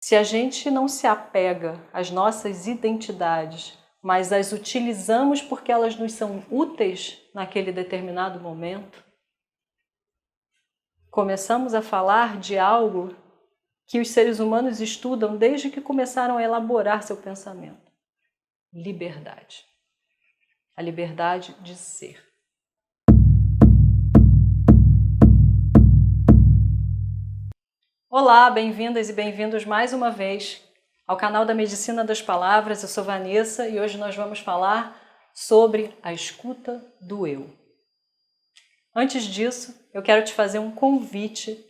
Se a gente não se apega às nossas identidades, mas as utilizamos porque elas nos são úteis naquele determinado momento, começamos a falar de algo que os seres humanos estudam desde que começaram a elaborar seu pensamento. Liberdade. A liberdade de ser. Olá, bem-vindas e bem-vindos mais uma vez ao canal da Medicina das Palavras. Eu sou Vanessa e hoje nós vamos falar sobre a escuta do eu. Antes disso, eu quero te fazer um convite.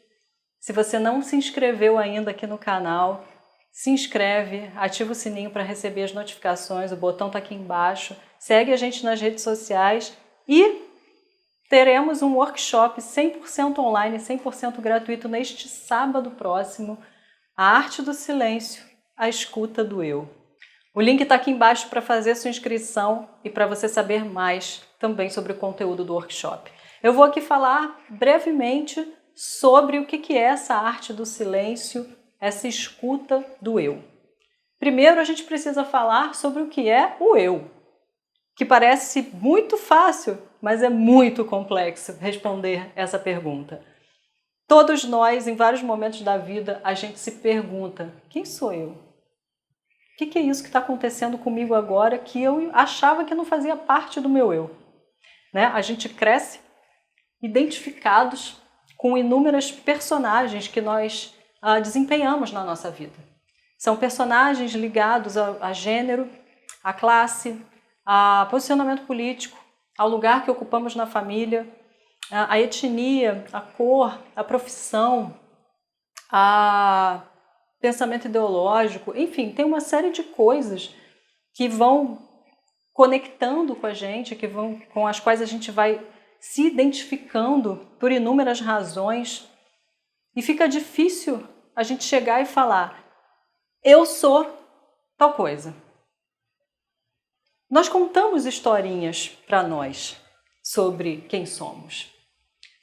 Se você não se inscreveu ainda aqui no canal, se inscreve, ativa o sininho para receber as notificações, o botão está aqui embaixo, segue a gente nas redes sociais e teremos um workshop 100% online, 100% gratuito neste sábado próximo, a arte do silêncio, a escuta do eu. O link está aqui embaixo para fazer sua inscrição e para você saber mais também sobre o conteúdo do workshop. Eu vou aqui falar brevemente sobre o que é essa arte do silêncio, essa escuta do eu. Primeiro, a gente precisa falar sobre o que é o eu, que parece muito fácil, mas é muito complexo responder essa pergunta. Todos nós, em vários momentos da vida, a gente se pergunta: quem sou eu? O que é isso que está acontecendo comigo agora que eu achava que não fazia parte do meu eu? Né? A gente cresce identificados com inúmeras personagens que nós desempenhamos na nossa vida. São personagens ligados a gênero, a classe, a posicionamento político, ao lugar que ocupamos na família, a etnia, a cor, a profissão, a pensamento ideológico, enfim, tem uma série de coisas que vão conectando com a gente, com as quais a gente vai se identificando por inúmeras razões, e fica difícil a gente chegar e falar: eu sou tal coisa. Nós contamos historinhas para nós sobre quem somos.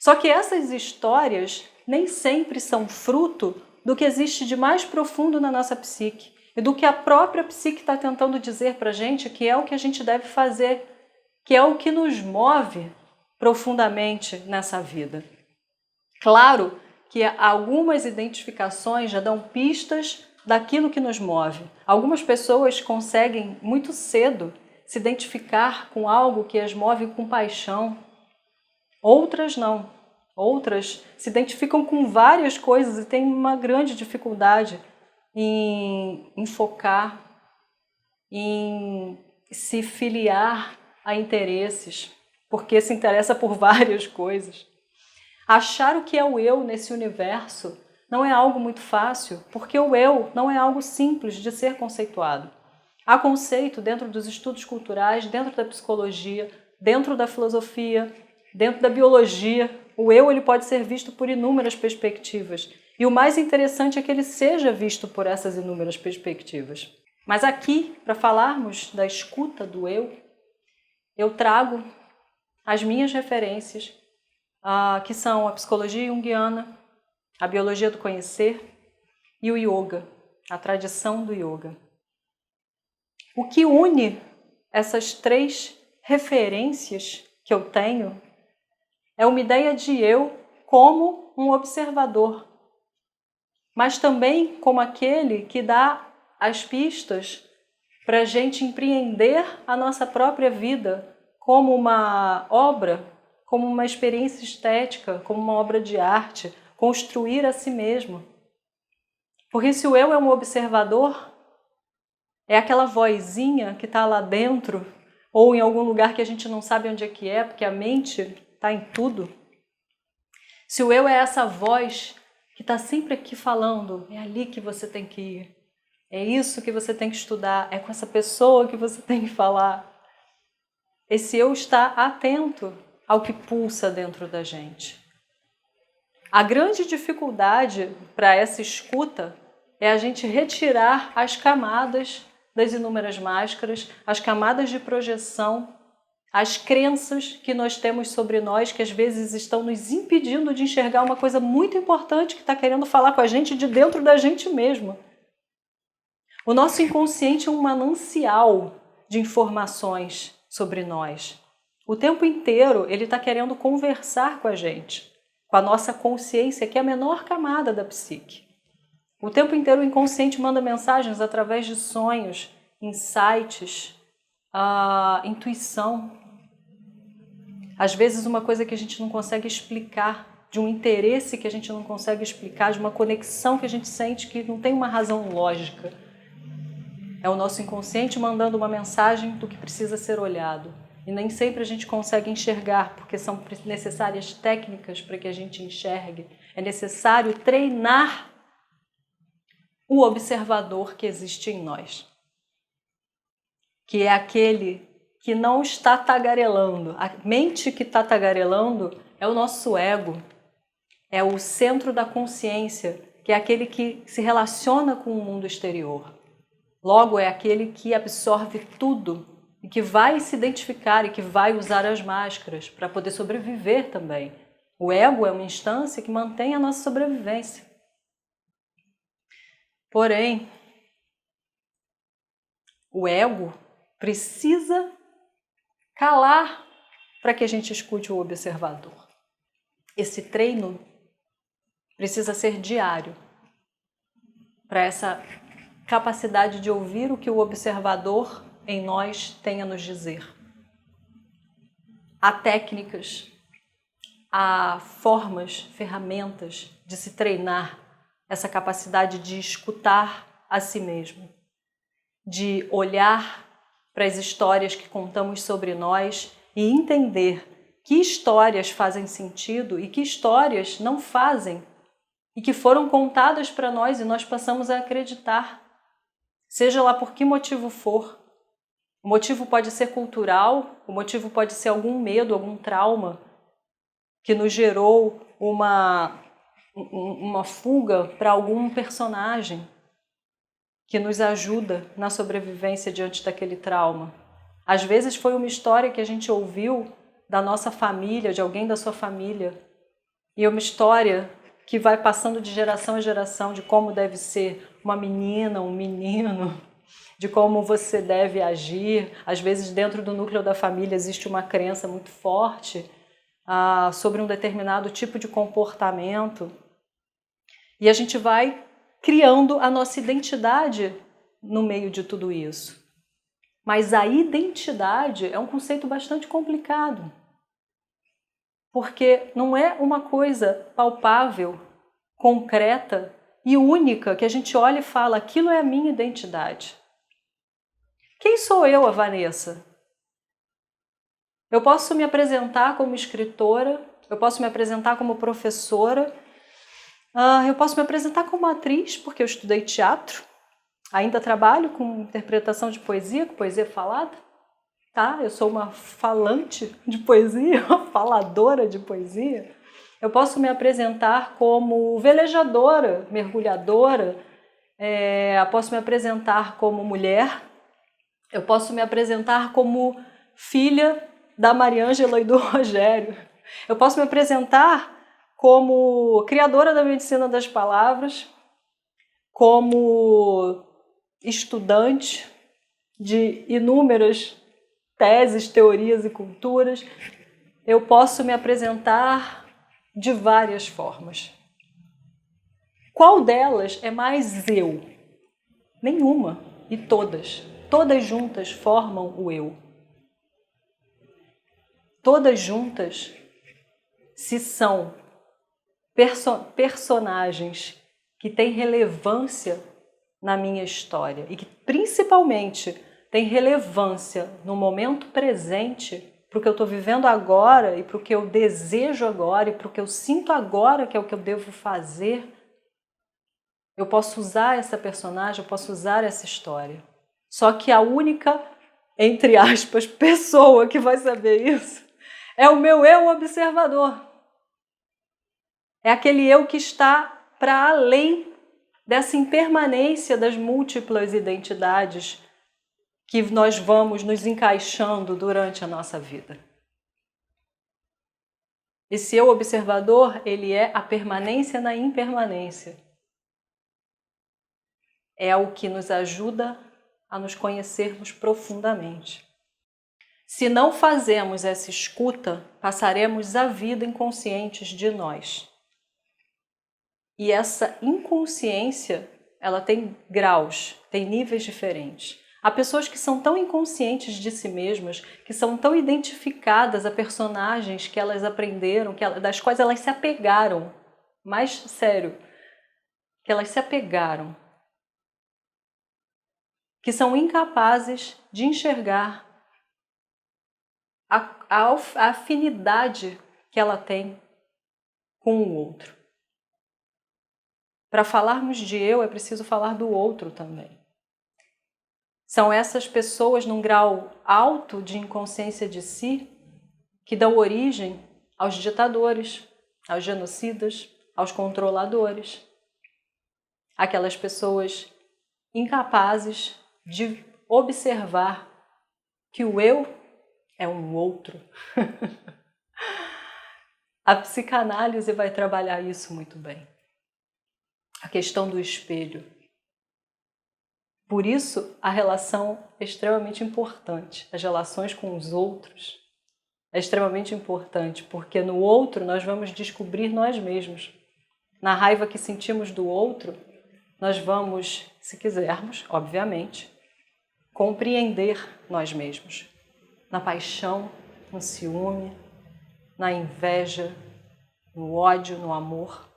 Só que essas histórias nem sempre são fruto do que existe de mais profundo na nossa psique e do que a própria psique está tentando dizer para a gente que é o que a gente deve fazer, que é o que nos move profundamente nessa vida. Claro que algumas identificações já dão pistas daquilo que nos move. Algumas pessoas conseguem muito cedo se identificar com algo que as move com paixão. Outras não. Outras se identificam com várias coisas e têm uma grande dificuldade em focar, em se filiar a interesses, porque se interessa por várias coisas. Achar o que é o eu nesse universo não é algo muito fácil, porque o eu não é algo simples de ser conceituado. Há conceito dentro dos estudos culturais, dentro da psicologia, dentro da filosofia, dentro da biologia. O eu ele pode ser visto por inúmeras perspectivas. E o mais interessante é que ele seja visto por essas inúmeras perspectivas. Mas aqui, para falarmos da escuta do eu trago as minhas referências, que são a psicologia junguiana, a biologia do conhecer e o yoga, a tradição do yoga. O que une essas três referências que eu tenho é uma ideia de eu como um observador, mas também como aquele que dá as pistas para a gente empreender a nossa própria vida como uma obra, como uma experiência estética, como uma obra de arte, construir a si mesmo. Porque se o eu é um observador, é aquela vozinha que está lá dentro, ou em algum lugar que a gente não sabe onde é que é, porque a mente está em tudo. Se o eu é essa voz que está sempre aqui falando, é ali que você tem que ir, é isso que você tem que estudar, é com essa pessoa que você tem que falar. Esse eu está atento ao que pulsa dentro da gente. A grande dificuldade para essa escuta é a gente retirar as camadas das inúmeras máscaras, as camadas de projeção, as crenças que nós temos sobre nós, que às vezes estão nos impedindo de enxergar uma coisa muito importante que está querendo falar com a gente de dentro da gente mesmo. O nosso inconsciente é um manancial de informações sobre nós. O tempo inteiro ele está querendo conversar com a gente, com a nossa consciência, que é a menor camada da psique. O tempo inteiro o inconsciente manda mensagens através de sonhos, insights, intuição. Às vezes uma coisa que a gente não consegue explicar, de um interesse que a gente não consegue explicar, de uma conexão que a gente sente que não tem uma razão lógica. É o nosso inconsciente mandando uma mensagem do que precisa ser olhado. E nem sempre a gente consegue enxergar, porque são necessárias técnicas para que a gente enxergue. É necessário treinar o observador que existe em nós, que é aquele que não está tagarelando. A mente que está tagarelando é o nosso ego, é o centro da consciência, que é aquele que se relaciona com o mundo exterior. Logo, é aquele que absorve tudo e que vai se identificar e que vai usar as máscaras para poder sobreviver também. O ego é uma instância que mantém a nossa sobrevivência. Porém, o ego precisa calar para que a gente escute o observador. Esse treino precisa ser diário para essa capacidade de ouvir o que o observador em nós tem a nos dizer. Há técnicas, há formas, ferramentas de se treinar essa capacidade de escutar a si mesmo, de olhar para as histórias que contamos sobre nós e entender que histórias fazem sentido e que histórias não fazem e que foram contadas para nós e nós passamos a acreditar, seja lá por que motivo for. O motivo pode ser cultural, o motivo pode ser algum medo, algum trauma que nos gerou uma fuga para algum personagem que nos ajuda na sobrevivência diante daquele trauma. Às vezes foi uma história que a gente ouviu da nossa família, de alguém da sua família, e é uma história que vai passando de geração em geração de como deve ser uma menina, um menino, de como você deve agir. Às vezes dentro do núcleo da família existe uma crença muito forte sobre um determinado tipo de comportamento. E a gente vai criando a nossa identidade no meio de tudo isso. Mas a identidade é um conceito bastante complicado, porque não é uma coisa palpável, concreta e única que a gente olha e fala, aquilo é a minha identidade. Quem sou eu, a Vanessa? Eu posso me apresentar como escritora, eu posso me apresentar como professora, eu posso me apresentar como atriz, porque eu estudei teatro, ainda trabalho com interpretação de poesia, com poesia falada, tá? Eu sou uma falante de poesia, uma faladora de poesia. Eu posso me apresentar como velejadora, mergulhadora, eu posso me apresentar como mulher, eu posso me apresentar como filha da Mariângela e do Rogério. Eu posso me apresentar como criadora da medicina das palavras, como estudante de inúmeras teses, teorias e culturas. Eu posso me apresentar de várias formas. Qual delas é mais eu? Nenhuma. E todas. Todas juntas formam o eu. Todas juntas, se são personagens que têm relevância na minha história e que principalmente têm relevância no momento presente, para o que eu estou vivendo agora e para o que eu desejo agora e para o que eu sinto agora que é o que eu devo fazer, eu posso usar essa personagem, eu posso usar essa história. Só que a única, entre aspas, pessoa que vai saber isso é o meu eu observador. É aquele eu que está para além dessa impermanência das múltiplas identidades que nós vamos nos encaixando durante a nossa vida. Esse eu observador, ele é a permanência na impermanência. é o que nos ajuda a nos conhecermos profundamente. Se não fazemos essa escuta, passaremos a vida inconscientes de nós. E essa inconsciência, ela tem graus, tem níveis diferentes. Há pessoas que são tão inconscientes de si mesmas, que são tão identificadas a personagens que elas aprenderam, das quais elas se apegaram. Mais sério, que elas se apegaram. Que são incapazes de enxergar a afinidade que ela tem com o outro. Para falarmos de eu, é preciso falar do outro também. São essas pessoas num grau alto de inconsciência de si que dão origem aos ditadores, aos genocidas, aos controladores. Aquelas pessoas incapazes de observar que o eu é um outro. A psicanálise vai trabalhar isso muito bem. A questão do espelho. Por isso, a relação é extremamente importante. As relações com os outros é extremamente importante, porque no outro nós vamos descobrir nós mesmos. Na raiva que sentimos do outro, nós vamos, se quisermos, obviamente, compreender nós mesmos. Na paixão, no ciúme, na inveja, no ódio, no amor.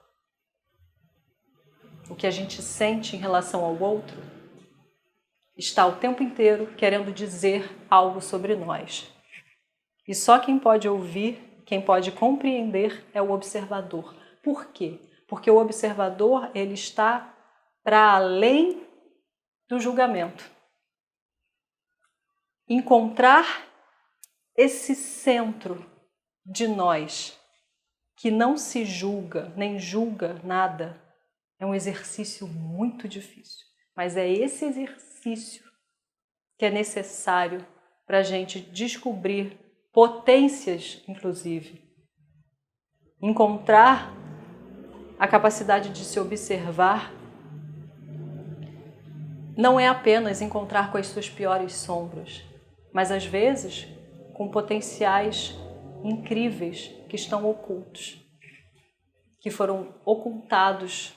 O que a gente sente em relação ao outro está o tempo inteiro querendo dizer algo sobre nós. E só quem pode ouvir, quem pode compreender é o observador. Por quê? Porque o observador, ele está para além do julgamento. Encontrar esse centro de nós que não se julga, nem julga nada, é um exercício muito difícil. Mas é esse exercício que é necessário para a gente descobrir potências, inclusive. Encontrar a capacidade de se observar não é apenas encontrar com as suas piores sombras, mas às vezes com potenciais incríveis que estão ocultos, que foram ocultados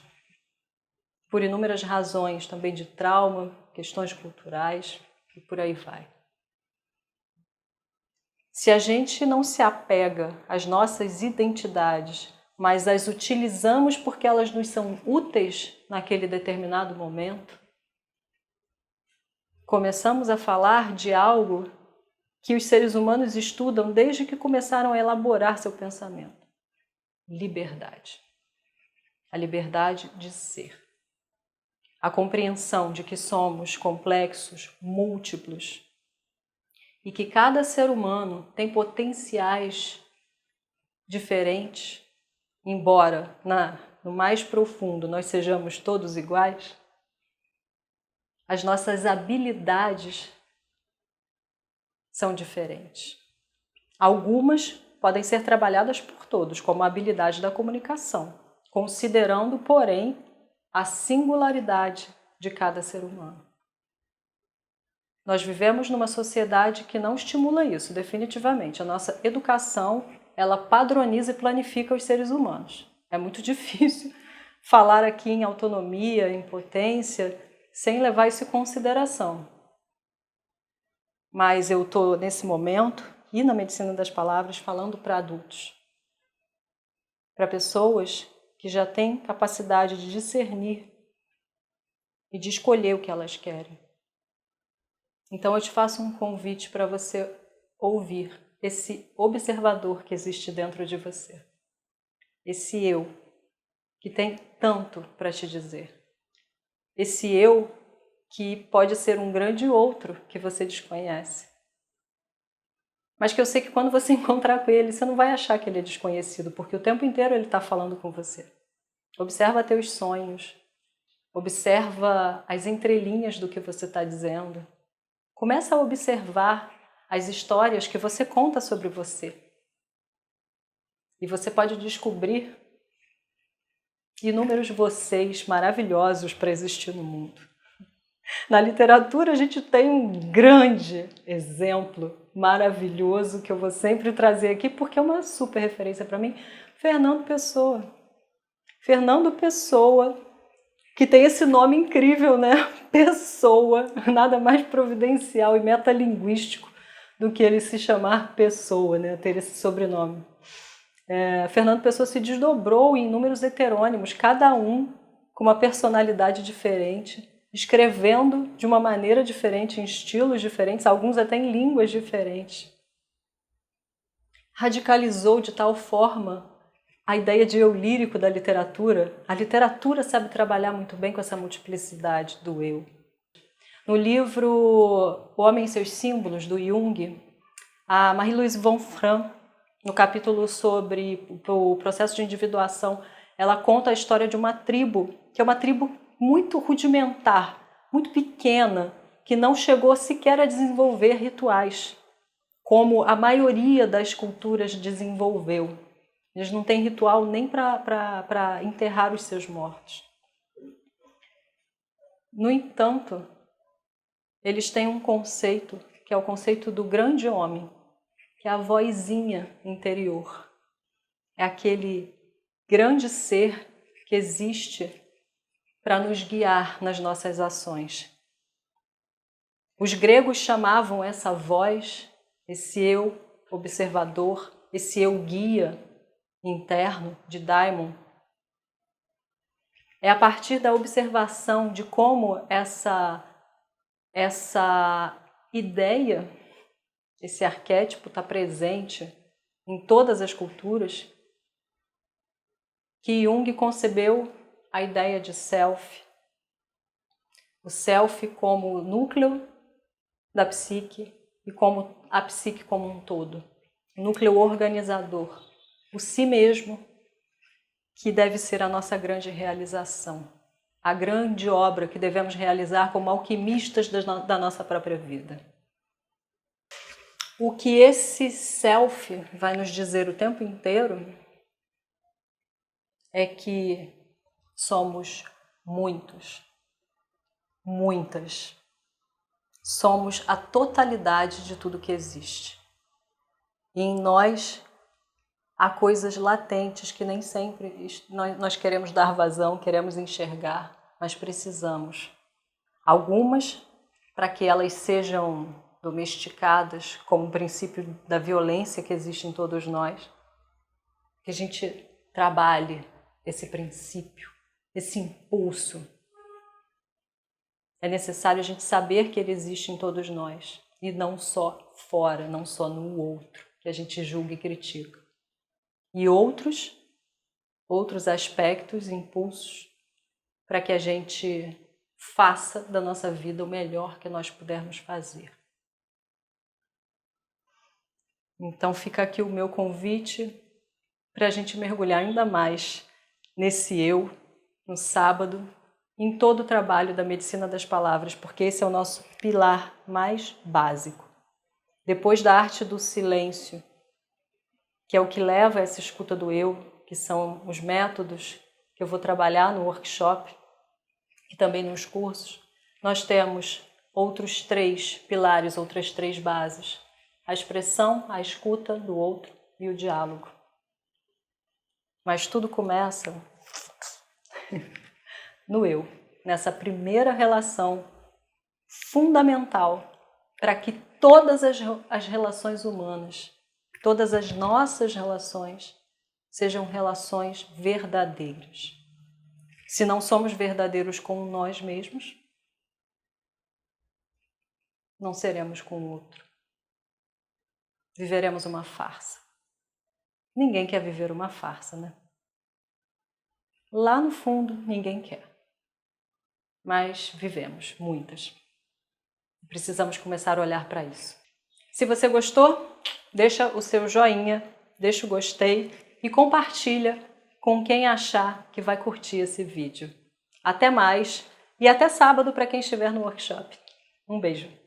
por inúmeras razões, também de trauma, questões culturais e por aí vai. Se a gente não se apega às nossas identidades, mas as utilizamos porque elas nos são úteis naquele determinado momento, começamos a falar de algo que os seres humanos estudam desde que começaram a elaborar seu pensamento. Liberdade. A liberdade de ser. A compreensão de que somos complexos, múltiplos, e que cada ser humano tem potenciais diferentes, embora no mais profundo nós sejamos todos iguais, as nossas habilidades são diferentes. Algumas podem ser trabalhadas por todos, como a habilidade da comunicação, considerando, porém, a singularidade de cada ser humano. Nós vivemos numa sociedade que não estimula isso, definitivamente. A nossa educação, ela padroniza e planifica os seres humanos. É muito difícil falar aqui em autonomia, em potência, sem levar isso em consideração. Mas eu estou, nesse momento, e na medicina das palavras, falando para adultos. Para pessoas que já têm capacidade de discernir e de escolher o que elas querem. Então eu te faço um convite para você ouvir esse observador que existe dentro de você. Esse eu que tem tanto para te dizer. Esse eu que pode ser um grande outro que você desconhece. Mas que eu sei que quando você encontrar com ele, você não vai achar que ele é desconhecido, porque o tempo inteiro ele está falando com você. Observa teus sonhos. Observa as entrelinhas do que você está dizendo. Começa a observar as histórias que você conta sobre você. E você pode descobrir inúmeros vocês maravilhosos para existir no mundo. Na literatura a gente tem um grande exemplo, maravilhoso, que eu vou sempre trazer aqui, porque é uma super referência para mim, Fernando Pessoa. Fernando Pessoa, que tem esse nome incrível, né? Pessoa, nada mais providencial e metalinguístico do que ele se chamar Pessoa, né? Ter esse sobrenome. Fernando Pessoa se desdobrou em inúmeros heterônimos, cada um com uma personalidade diferente, escrevendo de uma maneira diferente, em estilos diferentes, alguns até em línguas diferentes. Radicalizou de tal forma a ideia de eu lírico da literatura. A literatura sabe trabalhar muito bem com essa multiplicidade do eu. No livro O Homem e Seus Símbolos, do Jung, a Marie-Louise Wolfram, no capítulo sobre o processo de individuação, ela conta a história de uma tribo, que é uma tribo muito rudimentar, muito pequena, que não chegou sequer a desenvolver rituais, como a maioria das culturas desenvolveu. Eles não têm ritual nem para enterrar os seus mortos. No entanto, eles têm um conceito, que é o conceito do grande homem, que é a vozinha interior. É aquele grande ser que existe para nos guiar nas nossas ações. Os gregos chamavam essa voz, esse eu observador, esse eu guia interno de daimon. É a partir da observação de como essa ideia, esse arquétipo está presente em todas as culturas, que Jung concebeu a ideia de self. O self como núcleo da psique e como a psique como um todo. O núcleo organizador. O si mesmo, que deve ser a nossa grande realização. A grande obra que devemos realizar como alquimistas da nossa própria vida. O que esse self vai nos dizer o tempo inteiro é que somos muitos, muitas. Somos a totalidade de tudo que existe. E em nós há coisas latentes que nem sempre nós queremos dar vazão, queremos enxergar, mas precisamos. Algumas para que elas sejam domesticadas, como o princípio da violência que existe em todos nós, que a gente trabalhe esse princípio, esse impulso. É necessário a gente saber que ele existe em todos nós, e não só fora, não só no outro, que a gente julga e critica. E outros aspectos, impulsos, para que a gente faça da nossa vida o melhor que nós pudermos fazer. Então fica aqui o meu convite para a gente mergulhar ainda mais nesse eu, no sábado, em todo o trabalho da medicina das palavras, porque esse é o nosso pilar mais básico. Depois da arte do silêncio, que é o que leva a essa escuta do eu, que são os métodos que eu vou trabalhar no workshop e também nos cursos, nós temos outros 3 pilares, outras 3 bases. A expressão, a escuta do outro e o diálogo. Mas tudo começa no eu, nessa primeira relação fundamental para que todas as relações humanas, todas as nossas relações, sejam relações verdadeiras. Se não somos verdadeiros com nós mesmos, não seremos com o outro. Viveremos uma farsa. Ninguém quer viver uma farsa, né? Lá no fundo, ninguém quer. Mas vivemos, muitas. Precisamos começar a olhar para isso. Se você gostou, deixa o seu joinha, deixa o gostei e compartilha com quem achar que vai curtir esse vídeo. Até mais e até sábado para quem estiver no workshop. Um beijo.